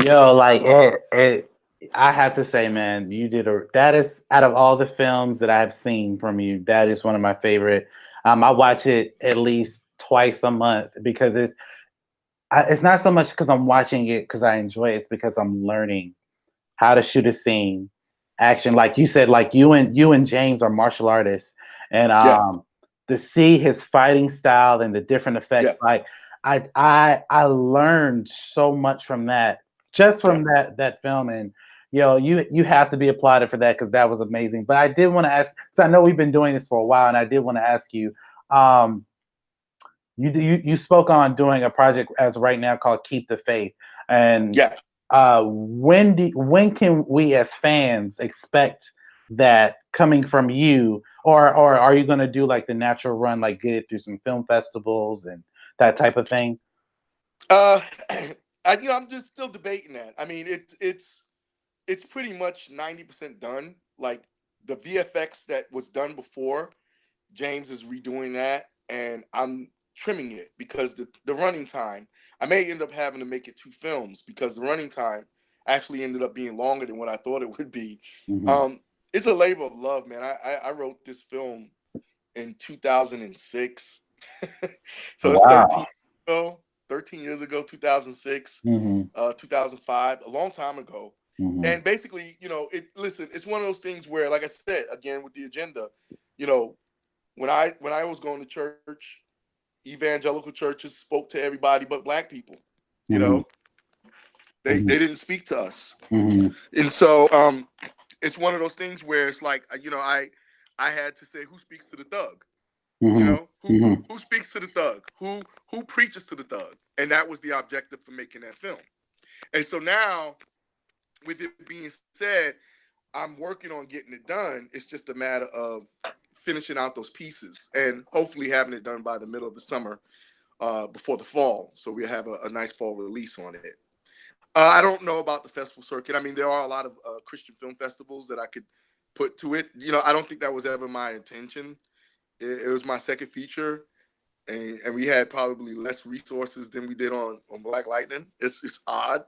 Yo, like I have to say, man, that is out of all the films that I have seen from you, that is one of my favorite. I watch it at least twice a month because it's not so much because I'm watching it because I enjoy it, it's because I'm learning how to shoot a scene, action. Like you said, like you and James are martial artists, and Yeah, to see his fighting style and the different effects, yeah, like I learned so much from that, just yeah. from that film. And you have to be applauded for that because that was amazing. But I did want to ask, because I know we've been doing this for a while, and I did want to ask you. Um, you spoke on doing a project as right now called Keep the Faith, and Yeah. when can we as fans expect that coming from you, or are you going to do like the natural run, like get it through some film festivals and that type of thing? Uh, I'm just still debating that. I mean, it's pretty much 90% done. Like the VFX that was done before, James is redoing that, and I'm trimming it because the running time. I may end up having to make it two films because the running time actually ended up being longer than what I thought it would be. Hmm. Um, it's a labor of love, man. I wrote this film in 2006, so it's Wow. 13 years ago, 2006, Hmm. 2005, a long time ago. Hmm. And basically, it's one of those things where, like I said, again with the agenda, you know, when I was going to church, evangelical churches spoke to everybody but black people. You Hmm. know, they didn't speak to us, Hmm. and so it's one of those things where it's like I had to say who speaks to the thug. You Hmm. know, who Hmm. who speaks to the thug, who preaches to the thug, and that was the objective for making that film. And so now, with it being said, I'm working on getting it done. It's just a matter of finishing out those pieces and hopefully having it done by the middle of the summer, before the fall, so we have a nice fall release on it. I don't know about the festival circuit. I mean, there are a lot of Christian film festivals that I could put to it. I don't think that was ever my intention. It was my second feature, and we had probably less resources than we did on Black Lightning. It's odd.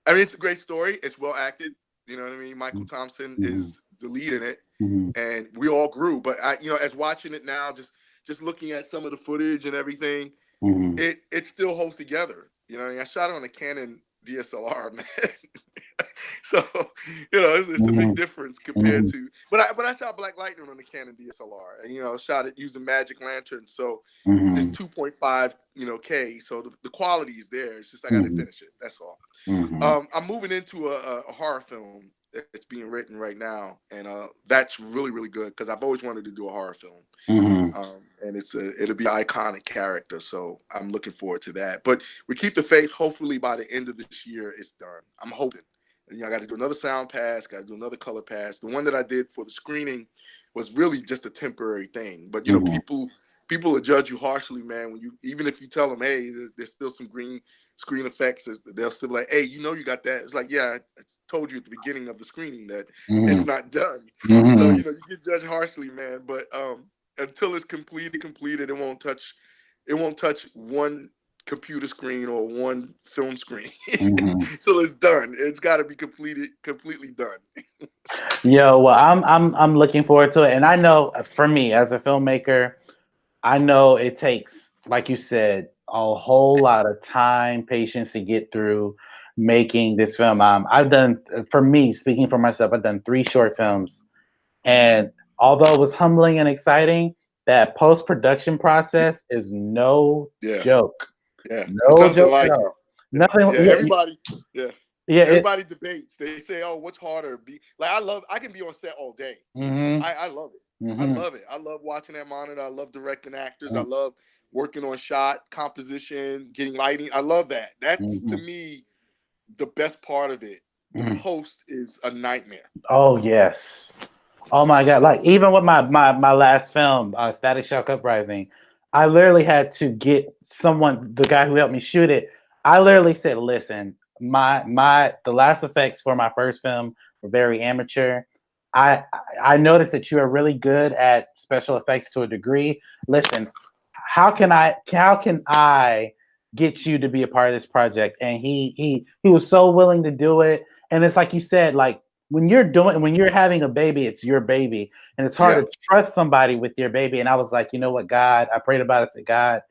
I mean, it's a great story. It's well acted. You know what I mean? Michael Thompson Hmm. is the lead in it, Hmm. and we all grew. But as watching it now, just looking at some of the footage and everything, Hmm. it still holds together. I shot it on a Canon DSLR, man. So it's a big Hmm. difference compared Hmm. to. But I shot Black Lightning on the Canon DSLR, and shot it using Magic Lantern. So it's Hmm. 2.5 K. So the quality is there. It's just I got to Hmm. finish it. That's all. Hmm. I'm moving into a horror film that's being written right now, and that's really really good because I've always wanted to do a horror film. Hmm. And it'll be an iconic character, so I'm looking forward to that. But we keep the faith. Hopefully, by the end of this year, it's done. I'm hoping. And, I got to do another sound pass, got to do another color pass. The one that I did for the screening was really just a temporary thing. But Hmm. people will judge you harshly, man. When you even if you tell them, hey, there's still some green screen effects, they'll still be like, hey, you got that. It's like, yeah, I told you at the beginning of the screening that Hmm. it's not done. So Hmm. you get judged harshly, man. But until it's completed, it won't touch one computer screen or one film screen Hmm. until it's done. It's got to be completely done. Yo, well, I'm looking forward to it, and I know for me as a filmmaker, I know it takes, like you said, a whole lot of time, patience to get through making this film. I've done, for me, speaking for myself, I've done 3 short films, and although it was humbling and exciting, that post production process is no Yeah, joke, yeah. There's no nothing joke at like it. all. Yeah, Nothing. yeah. Yeah, Yeah. yeah. Everybody debates. They say, "Oh, what's harder?" Be like, I can be on set all day. Mm-hmm. I love it. I Mm-hmm. love it. I love watching that monitor. I love directing actors. I love working on shot composition, getting lighting. I love that. That's to Mm-hmm. me the best part of it. The Mm-hmm. post is a nightmare. Oh yes. Oh my god! Like even with my last film, Static Shock Uprising, I literally had to get someone, the guy who helped me shoot it. I literally said, "Listen, the last effects for my first film were very amateur. I I noticed that you are really good at special effects to a degree. Listen, how can I get you to be a part of this project, and he was so willing to do it. And it's like you said, like when you're having a baby, it's your baby, and it's hard Yeah. to trust somebody with your baby. And I was like, you know what, God, I prayed about it. I said, God,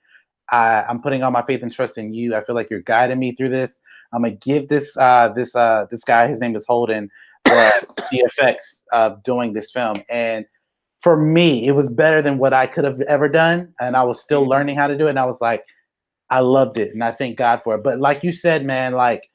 I'm putting all my faith and trust in you. I feel like you're guiding me through this. I'm gonna give this guy, his name is Holden, the effects of doing this film. And for me, it was better than what I could have ever done. And I was still learning how to do it. And I was like, I loved it, and I thank God for it. But like you said, man, like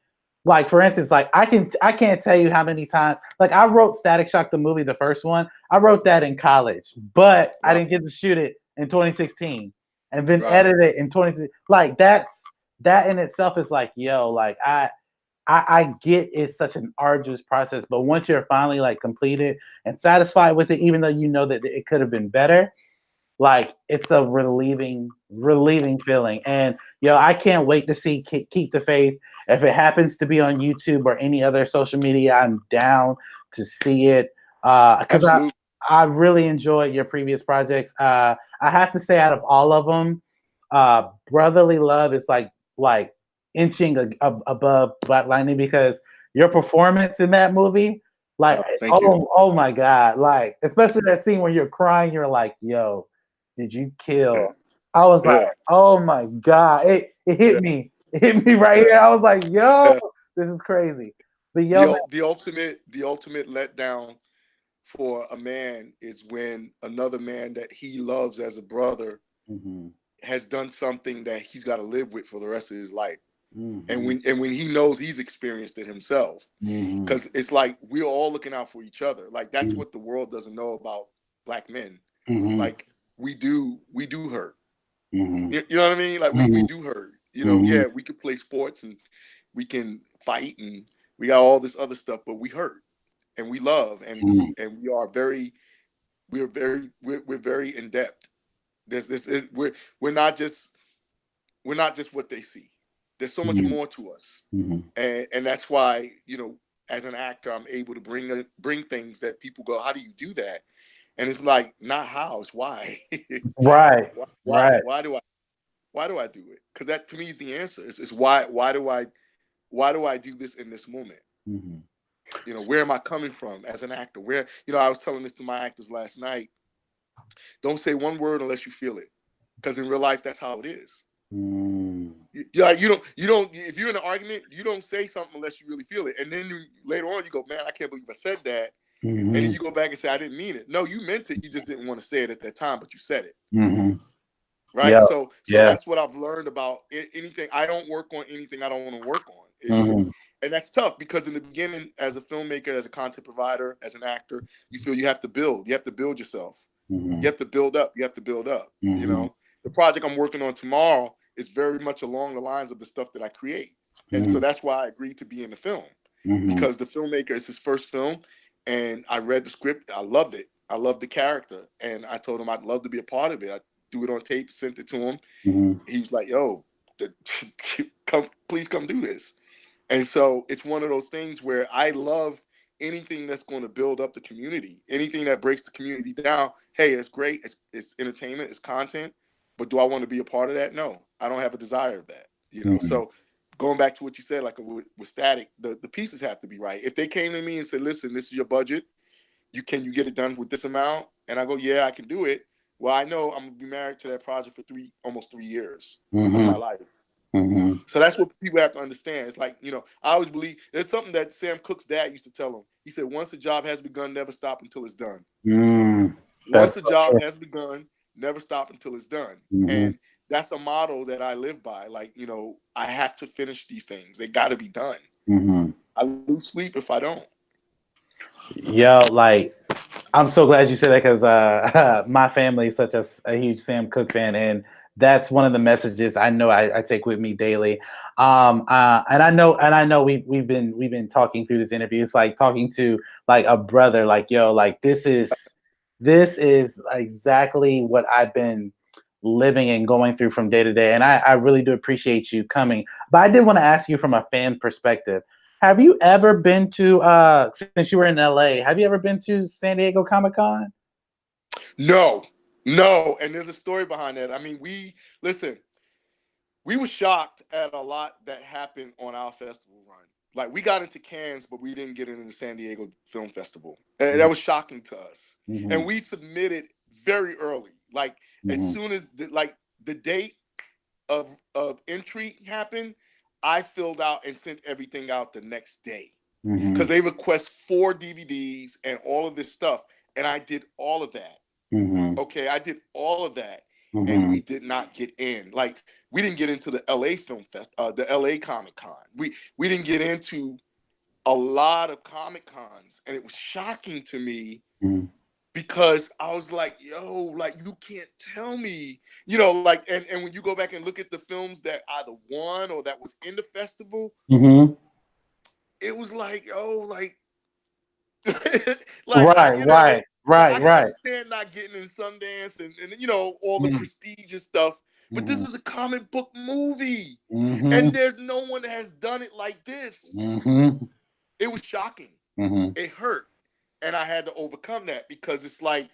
for instance, like I can't tell you how many times, like I wrote Static Shock the movie, the first one. I wrote that in college, but I Right. didn't get to shoot it in 2016, and then Right. edit it in 2016. Like that in itself is like, yo, like I get it's such an arduous process, but once you're finally like completed and satisfied with it, even though you know that it could have been better, like it's a relieving feeling. And yo, I can't wait to see Keep the Faith. If it happens to be on YouTube or any other social media, I'm down to see it, because Absolutely. I really enjoyed your previous projects. I have to say, out of all of them, Brotherly Love is like inching above Black Lightning, because your performance in that movie, like, Thank you. oh my God, like especially that scene when you're crying, you're like, yo, did you Yeah. kill? I was like, Yeah. oh my God. It hit Yeah. me. It hit me right Yeah. here. I was like, yo, Yeah. this is crazy. But yo, man. The ultimate letdown for a man is when another man that he loves as a brother Mhm, has done something that he's got to live with for the rest of his life. And mhm, when he knows he's experienced it himself, mhm, because it's like we're all looking out for each other. Like that's mhm, what the world doesn't know about black men. mhm, Like we do hurt. mhm, You know what I mean? Like we mhm, do hurt. You know, mhm, yeah, we could play sports and we can fight and we got all this other stuff, but we hurt and we love and mhm, we are very we're very in depth. There's this we're not just what they see. There's so much mhm, more to us, mhm. and that's why as an actor, I'm able to bring things that people go, "How do you do that?" And it's like not how, it's why. Right, why right. why do I do it? Because that to me is the answer. It's why do I do this in this moment? Mhm, Where am I coming from as an actor? Where I was telling this to my actors last night. Don't say one word unless you feel it, because in real life, that's how it is. mm, You don't. If you're in an argument, you don't say something unless you really feel it. And then later on, you go, "Man, I can't believe I said that." And then mhm, you go back and say, "I didn't mean it." No, you meant it. You just didn't want to say it at that time, but you said it. mhm. Right. Yeah, So yeah. that's what I've learned about anything. I don't work on anything I don't want to work on. Mhm, And that's tough because in the beginning, as a filmmaker, as a content provider, as an actor, you feel you have to build. You have to build yourself. You mhm, have to build up. You have to build up. mhm, The project I'm working on tomorrow is very much along the lines of the stuff that I create. And so mhm, that's why I agreed to be in the film, mhm, because the filmmaker is his first film. And I read the script. I loved it. I loved the character. And I told him I'd love to be a part of it. I threw it on tape, sent it to him. mhm, He was like, yo, please come do this. And so it's one of those things where I love anything that's going to build up the community, anything that breaks the community down. Hey, it's great. It's entertainment, it's content. But do I want to be a part of that? No, I don't have a desire of that. mhm, So going back to what you said, like with Static, the pieces have to be right. If they came to me and said, listen, this is your budget. You get it done with this amount? And I go, yeah, I can do it. Well, I know I'm gonna be married to that project for almost 3 years of my mhm, life. mhm. So that's what people have to understand. It's like, I always believe there's something that Sam Cooke's dad used to tell him. He said, once a job has begun, never stop until it's done. Mm, that's Once a so job true. has begun, never stop until it's done. Mhm, And that's a motto that I live by. Like, I have to finish these things. They got to be done. mhm. I lose sleep if I don't. Yo, like I'm so glad you said that, because my family is such a huge Sam Cooke fan, and that's one of the messages I know I take with me daily. And I know we've been talking through this interview. It's like talking to like a brother. Like, yo, like this is exactly what I've been living and going through from day to day. And I really do appreciate you coming. But I did want to ask you from a fan perspective. Have you ever been to since you were in LA, have you ever been to San Diego Comic-Con? No, no. And there's a story behind that. I mean, listen, we were shocked at a lot that happened on our festival run. Like we got into Cannes, but we didn't get into the San Diego Film Festival. And that was shocking to us. Mm-hmm. And we submitted very early. Like as soon as the date of entry happened, I filled out and sent everything out the next day. Because they request 4 DVDs and all of this stuff. And I did all of that. Okay, I did all of that. And we did not get in. Like we didn't get into the LA Film Fest, the LA Comic Con. We didn't get into a lot of Comic Cons, and it was shocking to me because I was like, yo, like you can't tell me, you know, like, and when you go back and look at the films that either won or that was in the festival, it was like, oh, like, right. I can understand not getting in Sundance and you know all the prestigious stuff, but this is a comic book movie, and there's no one that has done it like this. It was shocking. It hurt, and I had to overcome that because it's like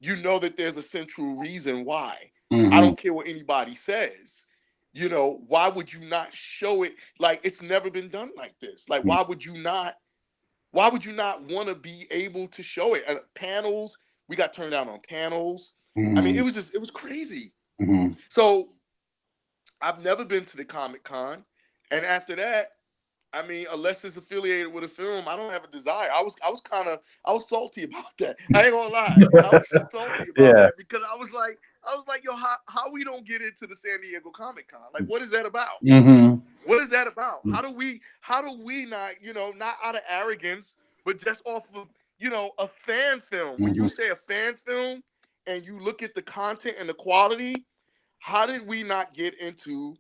you know that there's a central reason why. I don't care what anybody says. You know, why would you not show it? Like it's never been done like this. Like why would you not? Why would you not want to be able to show it? Panels, we got turned down on panels. I mean, it was crazy. So I've never been to the Comic Con. And after that, I mean, unless it's affiliated with a film, I don't have a desire. I was salty about that. I ain't gonna lie. I was salty about that because I was like, yo, how we don't get into the San Diego Comic Con? Like, what is that about? What is that about? How do we not, you know, not out of arrogance, but just off of, you know, a fan film? When you say a fan film and you look at the content and the quality, how did we not get into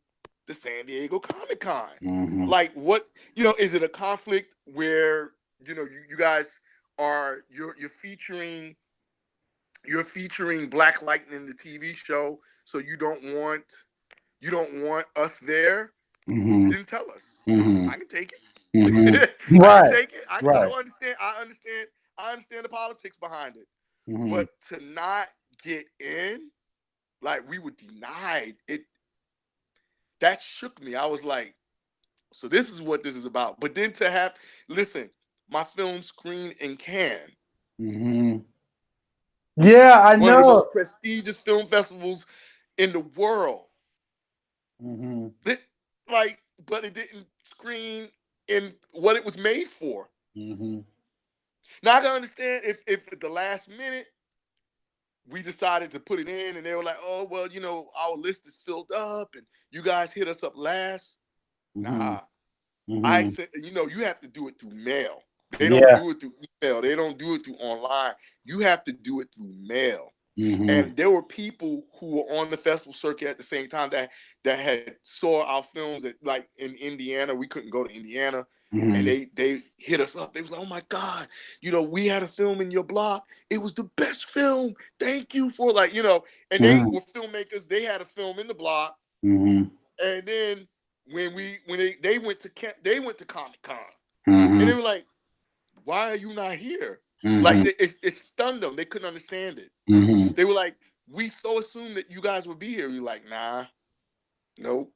the San Diego Comic Con? Like what, you know, is it a conflict where, you know, you guys are you're featuring Black Lightning, the TV show, so you don't want us there? Didn't tell us. I can take it. I can take it. I don't understand. I understand the politics behind it. But to not get in, like we were denied it, that shook me. I was like, so this is what this is about. But then to have, listen, my film screened in Cannes. Yeah, I know. One of the most prestigious film festivals in the world. But it didn't screen in what it was made for. Now I can understand if at the last minute we decided to put it in and they were like, oh, well, you know, our list is filled up and you guys hit us up last. Nah. I said, you know, you have to do it through mail. They don't do it through email. They don't do it through online. You have to do it through mail. And there were people who were on the festival circuit at the same time that had saw our films at, like in Indiana. We couldn't go to Indiana. And they hit us up. They was like, oh my God, you know, we had a film in your block. It was the best film. Thank you for, like, you know, and they were filmmakers. They had a film in the block. And then when they went to Comic-Con and they were like, why are you not here? Like it stunned them. They couldn't understand it. They were like, we so assumed that you guys would be here. You're like, nah, nope.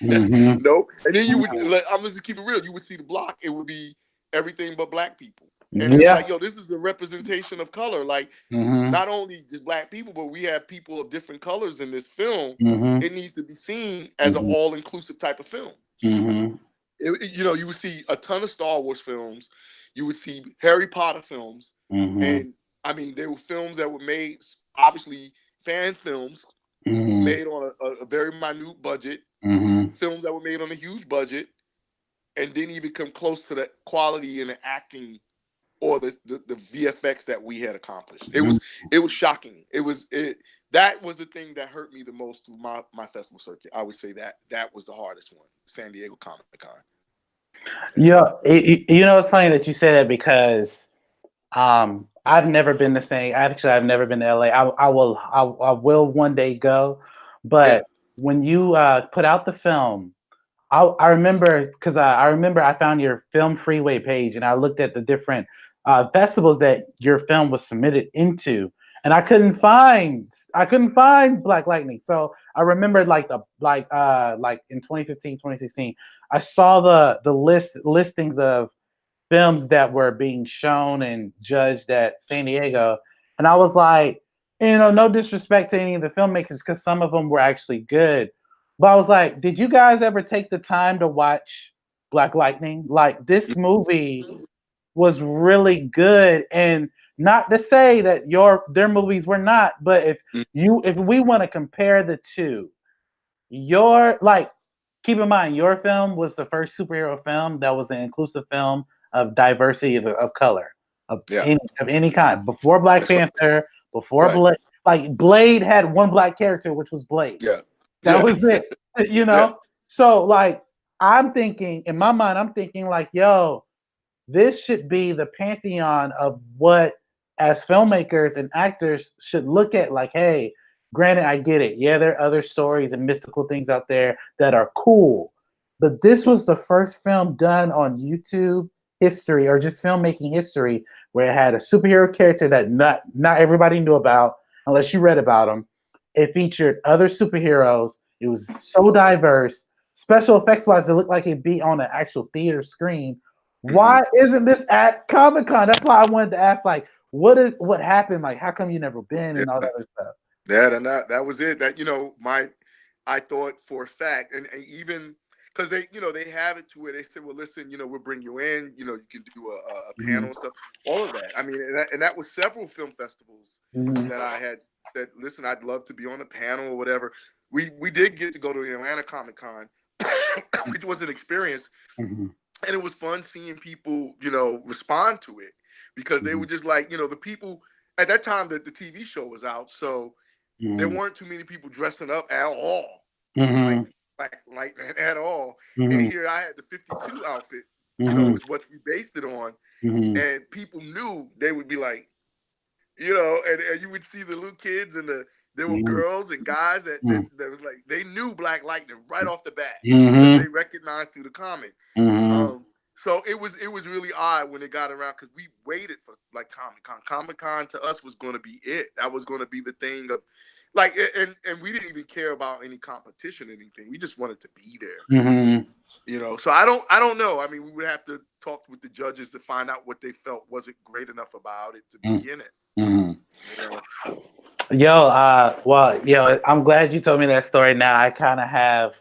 Nope. And then you would, like, I'm gonna just keep it real. You would see the block. It would be everything but Black people. And it's like, yo, this is a representation of color. Like, not only just Black people, but we have people of different colors in this film. It needs to be seen as an all-inclusive type of film. You know, you would see a ton of Star Wars films. You would see Harry Potter films. And, I mean, there were films that were made, obviously, fan films, made on a very minute budget. Films that were made on a huge budget and didn't even come close to the quality in the acting or the VFX that we had accomplished. It was shocking. That was the thing that hurt me the most through my festival circuit. I would say that was the hardest one, San Diego Comic Con. Yeah, you know, it's funny that you say that because I've never been to San. Actually, I've never been to LA. I will one day go, but when you put out the film, I remember because I remember I found your Film Freeway page and I looked at the different festivals that your film was submitted into, and I couldn't find Black Lightning. So I remembered like in 2015, 2016, I saw the listings of films that were being shown and judged at San Diego, and I was like, no disrespect to any of the filmmakers, because some of them were actually good, but I was like, did you guys ever take the time to watch Black Lightning? Like, this movie was really good, and not to say that their movies were not, but if we want to compare the two, your like keep in mind your film was the first superhero film that was an inclusive film of diversity of color Yeah, of any kind. Before Black that's right. Panther, before Right. Blade, like Blade had one black character, which was Blade. Yeah. That Yeah. was it. Yeah. So like I'm thinking in my mind, I'm thinking like, yo, this should be the pantheon of what as filmmakers and actors should look at. Like, hey, granted, I get it, yeah, there are other stories and mystical things out there that are cool, but this was the first film done on YouTube history or just filmmaking history where it had a superhero character that not everybody knew about unless you read about them. It featured other superheroes. It was so diverse. Special effects wise, it looked like it'd be on an actual theater screen. Why isn't this at Comic Con? That's why I wanted to ask, like, what happened? Like, how come you never been and all that other stuff? That was it. That I thought for a fact, and even because they have it to where they said, well, listen, we'll bring you in, you can do a panel and stuff, all of that. I mean, and that was several film festivals that I had said, listen, I'd love to be on a panel or whatever. We did get to go to the Atlanta Comic Con, which was an experience. And it was fun seeing people, respond to it, because they were just like, the people at that time that the TV show was out. So there weren't too many people dressing up at all, like at all. And here I had the 52 outfit, is what we based it on. And people knew, they would be like, and you would see the little kids and there were girls and guys that was like, they knew Black Lightning right off the bat because they recognized through the comic. So it was really odd when it got around, because we waited for like Comic Con. Comic Con to us was going to be it. That was going to be the thing of like, and we didn't even care about any competition or anything. We just wanted to be there. So I don't know. I mean, we would have to talk with the judges to find out what they felt wasn't great enough about it to be in it. I'm glad you told me that story. Now I kind of have,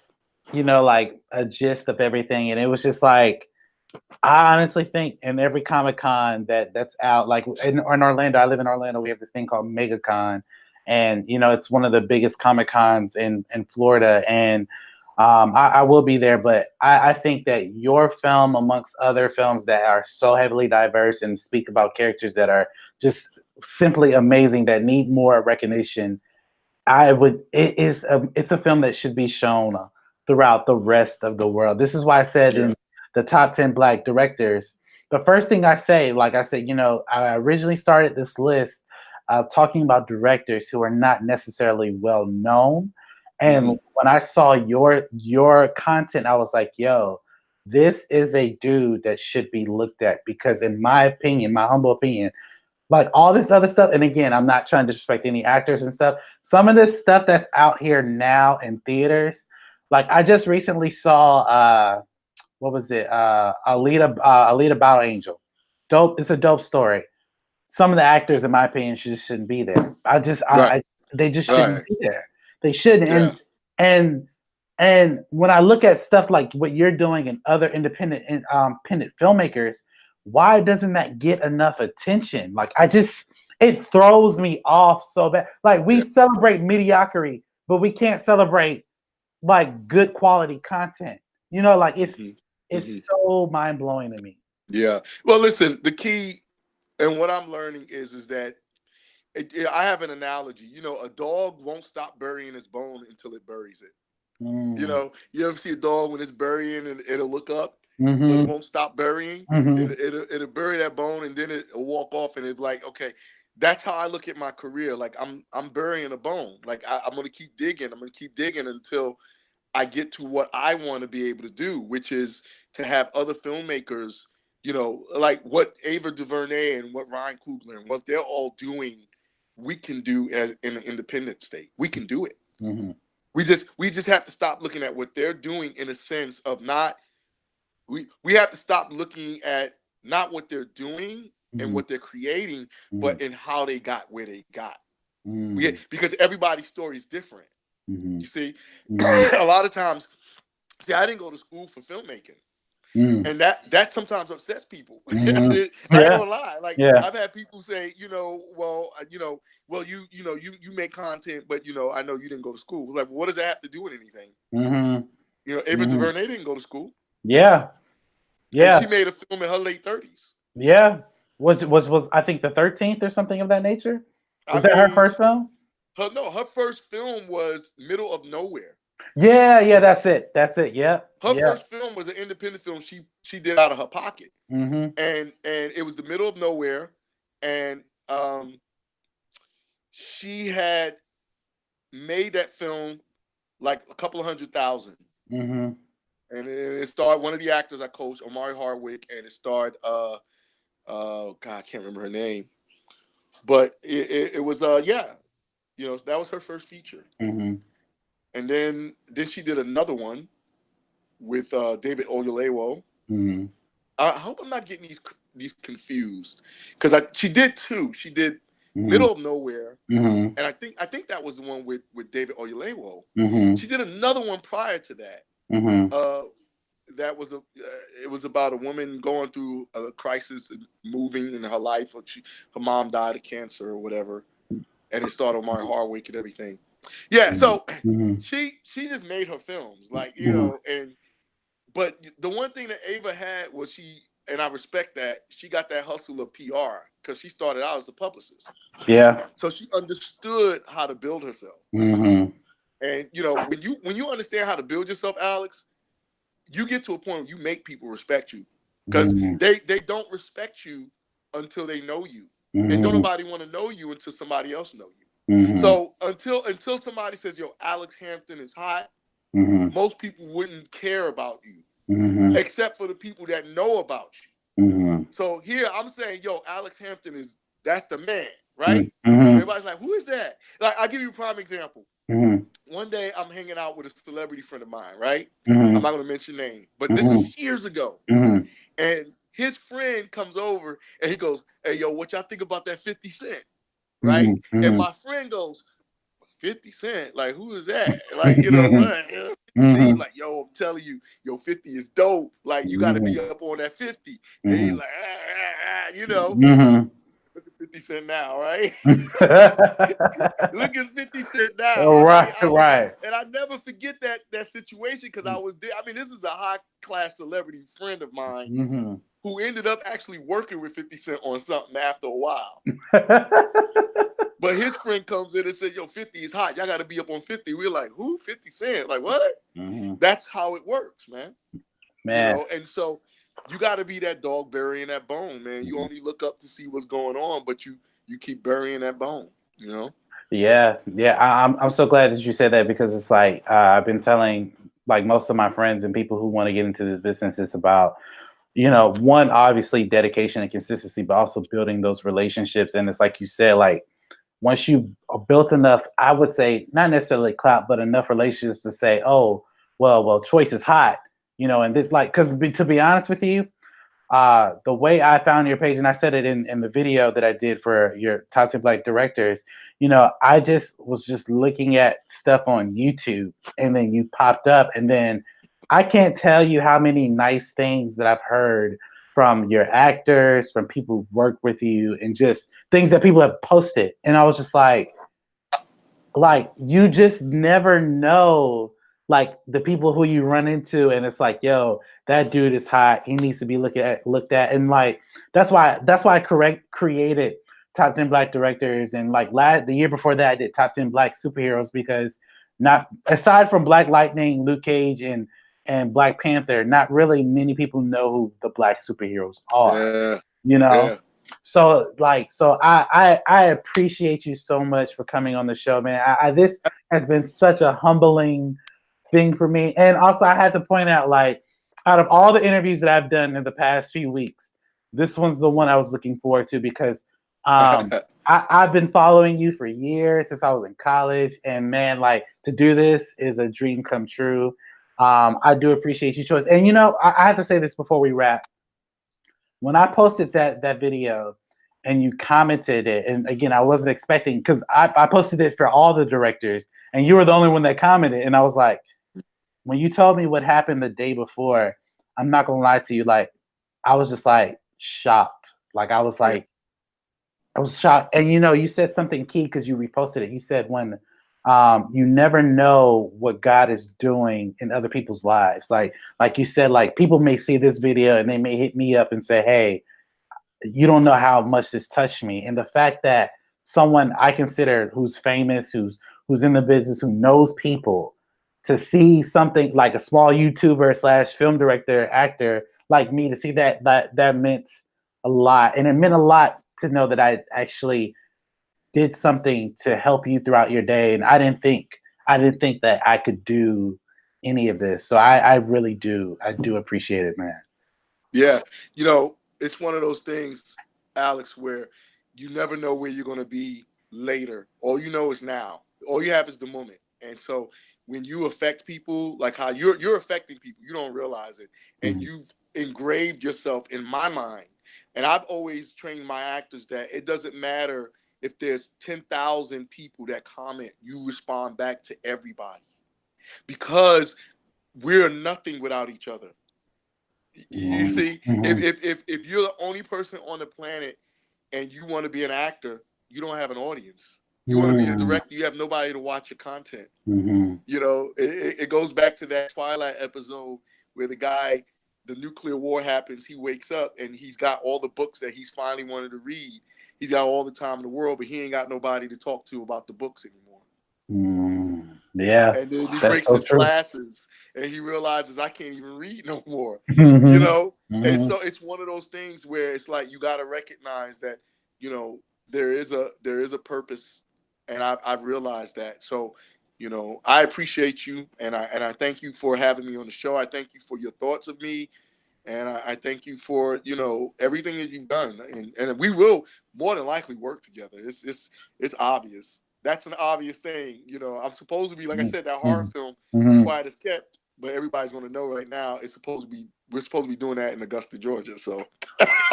like a gist of everything, and it was just like, I honestly think in every Comic Con that's out, like in Orlando, I live in Orlando, we have this thing called MegaCon, and it's one of the biggest Comic Cons in Florida, and I will be there, but I think that your film, amongst other films that are so heavily diverse and speak about characters that are just simply amazing, that need more recognition, it's a film that should be shown throughout the rest of the world. This is why I said in the top 10 Black directors, the first thing I say, like I said, I originally started this list talking about directors who are not necessarily well known. And when I saw your content, I was like, yo, this is a dude that should be looked at, because in my opinion, my humble opinion, like all this other stuff, and again, I'm not trying to disrespect any actors and stuff, some of this stuff that's out here now in theaters, like I just recently saw what was it? Alita Battle Angel. Dope. It's a dope story. Some of the actors, in my opinion, shouldn't be there. They just shouldn't be there. They shouldn't. Yeah. And when I look at stuff like what you're doing and other independent filmmakers, why doesn't that get enough attention? Like it throws me off so bad. Like we celebrate mediocrity, but we can't celebrate like good quality content. Like it's so mind blowing to me. Yeah. Well, listen, the key and what I'm learning is that I have an analogy. A dog won't stop burying its bone until it buries it. You ever see a dog when it's burying and it'll look up, but it won't stop burying? It'll bury that bone, and then it'll walk off, and it's like, okay, that's how I look at my career. Like I'm burying a bone. Like I'm gonna keep digging. I'm gonna keep digging until I get to what I want to be able to do, which is to have other filmmakers, like what Ava DuVernay and what Ryan Coogler and what they're all doing we can do as in an independent state. We can do it. Mm-hmm. We just have to stop looking at what they're doing in a sense of not. We have to stop looking at not what they're doing and what they're creating, but in how they got where they got. Because everybody's story is different. You see, a lot of times, see, I didn't go to school for filmmaking. And that sometimes upsets people. I ain't gonna lie. Like I've had people say, well, you make content, but I know you didn't go to school. Like, what does that have to do with anything? Ava DuVernay didn't go to school. Yeah. And she made a film in her late 30s. Yeah. Was I think the 13th or something of that nature? Was that her first film? Her first film was Middle of Nowhere. Yeah, that's it. Yeah. Her first film was an independent film she did out of her pocket. And it was The Middle of Nowhere. And she had made that film like a couple of $100,000. And it starred one of the actors I coached, Omari Hardwick, and it starred God, I can't remember her name. But it was that was her first feature. And then she did another one with David Oyelowo. I hope I'm not getting these confused, because she did two. She did Middle of Nowhere, and I think that was the one with David Oyelowo. She did another one prior to that. That was it was about a woman going through a crisis and moving in her life. Her mom died of cancer or whatever, and it started Omari Hardwick and everything. Yeah, so she just made her films, like but the one thing that Ava had was and I respect that, she got that hustle of PR, because she started out as a publicist. Yeah. So she understood how to build herself. And when you understand how to build yourself, Alex, you get to a point where you make people respect you, because they don't respect you until they know you, and don't nobody want to know you until somebody else know you. So until somebody says, yo, Alex Hampton is hot, most people wouldn't care about you, except for the people that know about you. So here I'm saying, yo, Alex Hampton that's the man, right? Everybody's like, who is that? Like, I'll give you a prime example. One day I'm hanging out with a celebrity friend of mine, right? I'm not going to mention name, but this is years ago. And his friend comes over and he goes, hey, yo, what y'all think about that 50 Cent? Right? And my friend goes, 50 Cent? Like, who is that? Like, what? So he's like, yo, I'm telling you, 50 is dope. Like, you got to be up on that 50. And he's like, Look at 50 Cent now, right? Look at 50 Cent now. Right. And I never forget that situation, because I was there. I mean, this is a high-class celebrity friend of mine who ended up actually working with 50 Cent on something after a while. But his friend comes in and said, yo, 50 is hot. Y'all got to be up on 50. We're like, who? 50 Cent? Like, what? That's how it works, man. And so you got to be that dog burying that bone, man. You only look up to see what's going on, but you keep burying that bone, Yeah. I'm so glad that you said that, because it's like I've been telling like most of my friends and people who want to get into this business, it's about one, obviously dedication and consistency, but also building those relationships. And it's like you said, like, once you built enough, I would say not necessarily clout, but enough relationships to say, oh, well, Choice is hot, and this, like, because to be honest with you, the way I found your page, and I said it in the video that I did for your top 10 Black directors, I was just looking at stuff on YouTube, and then you popped up, and then I can't tell you how many nice things that I've heard from your actors, from people who've worked with you, and just things that people have posted. And I was just like you just never know, like, the people who you run into, and it's like, yo, that dude is hot. He needs to be looked at. And like, that's why I created top 10 Black directors. And like the year before that, I did top 10 Black superheroes, because not aside from Black Lightning, Luke Cage, and Black Panther, not really many people know who the Black superheroes are. So I appreciate you so much for coming on the show, man. This has been such a humbling thing for me. And also, I had to point out, like, out of all the interviews that I've done in the past few weeks, this one's the one I was looking forward to, because I've been following you for years since I was in college, and man, like to do this is a dream come true. I do appreciate your choice, and you know, I have to say this before we wrap. When I posted that video, and you commented it, and again, I wasn't expecting because I posted it for all the directors, and you were the only one that commented, and I was like, when you told me what happened the day before, I'm not gonna lie to you, like I was just like shocked. Like Yeah. I was shocked. And you know, you said something key because you reposted it. You said when you never know what God is doing in other people's lives. Like you said, like people may see this video and they may hit me up and say, "Hey, you don't know how much this touched me." And the fact that someone I consider who's famous, who's in the business, who knows people, to see something like a small YouTuber slash film director, actor like me, to see that meant a lot. And it meant a lot to know that I actually did something to help you throughout your day. And I didn't think that I could do any of this. So I really do. I do appreciate it, man. Yeah, you know, it's one of those things, Alex, where you never know where you're going to be later. All you know is now. All you have is the moment. And so when you affect people, like how you're affecting people, you don't realize it, and Mhm. you've engraved yourself in my mind. And I've always trained my actors that it doesn't matter if there's 10,000 people that comment, you respond back to everybody because we're nothing without each other. You Mhm. see, Mhm. if you're the only person on the planet and you want to be an actor, you don't have an audience. You want to be a Mhm. director, you have nobody to watch your content. Mhm. You know, it goes back to that Twilight episode where the guy, the nuclear war happens, he wakes up and he's got all the books that he's finally wanted to read. He's got all the time in the world, but he ain't got nobody to talk to about the books anymore. Mm. Yeah, And then he that's breaks so his true. glasses and he realizes I can't even read no more. You Mhm. know? And Mhm. so it's one of those things where it's like you gotta recognize that, you know, there is a purpose, and I've realized that. So, you know, I appreciate you, and I thank you for having me on the show. I thank you for your thoughts of me, and I thank you for, you know, everything that you've done, and we will more than likely work together. It's obvious. That's an obvious thing. You know, I'm supposed to be, like I said, that horror Mhm. film, Mhm. Quiet as Kept, but everybody's going to know right now. It's supposed to be We're supposed to be doing that in Augusta, Georgia. So,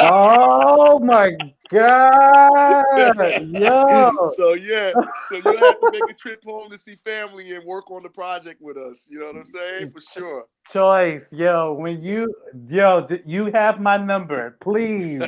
Oh my God. Yo. so yeah, so you'll have to make a trip home to see family and work on the project with us. You know what I'm saying? For sure. Choice. Yo, you have my number. Please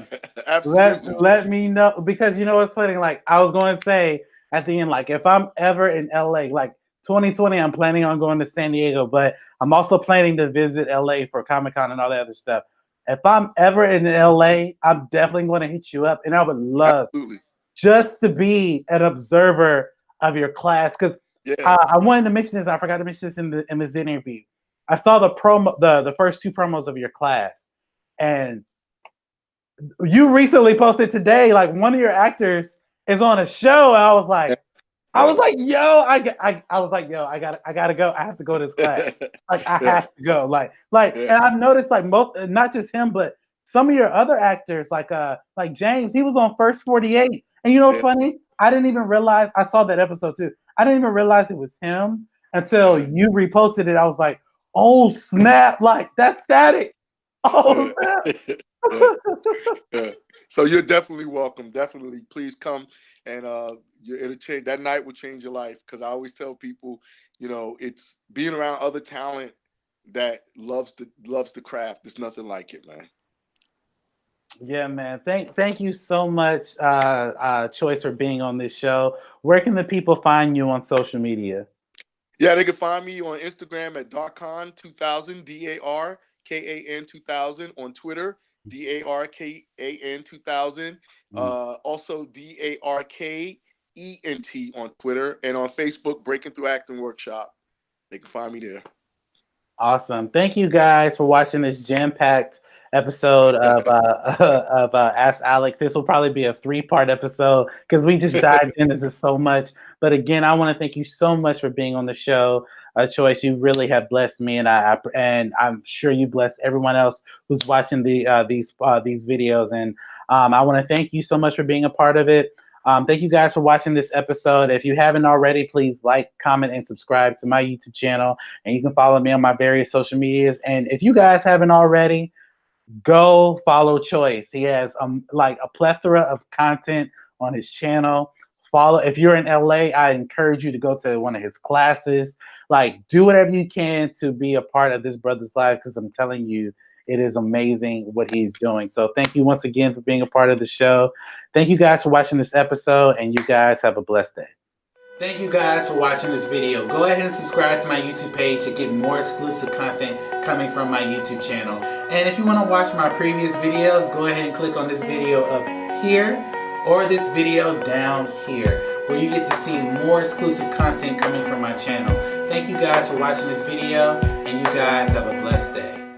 Absolutely. let me know, because you know what's funny? Like I was going to say at the end, like if I'm ever in LA, like 2020, I'm planning on going to San Diego, but I'm also planning to visit LA for Comic Con and all that other stuff. If I'm ever in LA, I'm definitely going to hit you up, and I would love Absolutely. just to be an observer of your class, because Yeah. I wanted to mention this. I forgot to mention this in this interview. I saw the first two promos of your class, and you recently posted today like one of your actors is on a show. And I Yeah. was like, yo, I was like, yo, I gotta go. I have to go to this class. Like I Yeah. have to go. Yeah. And I've noticed like most, not just him, but some of your other actors, like James, he was on First 48. And you know what's Yeah. funny? I didn't even realize I saw that episode too. I didn't even realize it was him until Uh-huh. you reposted it. I was like, oh snap! Like that's static. Oh Yeah. snap! Yeah. Yeah. So you're definitely welcome. Definitely, please come, and it'll change. That night will change your life. Because I always tell people, you know, it's being around other talent that loves the craft. There's nothing like it, man. Yeah, man. Thank you so much, Choice, for being on this show. Where can the people find you on social media? Yeah, they can find me on Instagram at Darkan2000, DARKAN 2000, on Twitter, DARKAN 2000, Mm. also DARKENT on Twitter, and on Facebook, Breaking Through Acting Workshop. They can find me there. Awesome. Thank you guys for watching this jam-packed episode of Ask Alex. This will probably be a three-part episode because we just dived into this so much. But again, I want to thank you so much for being on the show. Choice, you really have blessed me, and I'm sure you blessed everyone else who's watching these videos. And I want to thank you so much for being a part of it. Thank you guys for watching this episode. If you haven't already, please like, comment, and subscribe to my YouTube channel. And you can follow me on my various social medias. And if you guys haven't already, go follow Choice. He has like a plethora of content on his channel. Follow. If you're in LA, I encourage you to go to one of his classes. Like, do whatever you can to be a part of this brother's life, because I'm telling you, it is amazing what he's doing. So thank you once again for being a part of the show. Thank you guys for watching this episode, and you guys have a blessed day. Thank you guys for watching this video. Go ahead and subscribe to my YouTube page to get more exclusive content coming from my YouTube channel. And if you want to watch my previous videos, go ahead and click on this video up here or this video down here, where you get to see more exclusive content coming from my channel. Thank you guys for watching this video, and you guys have a blessed day.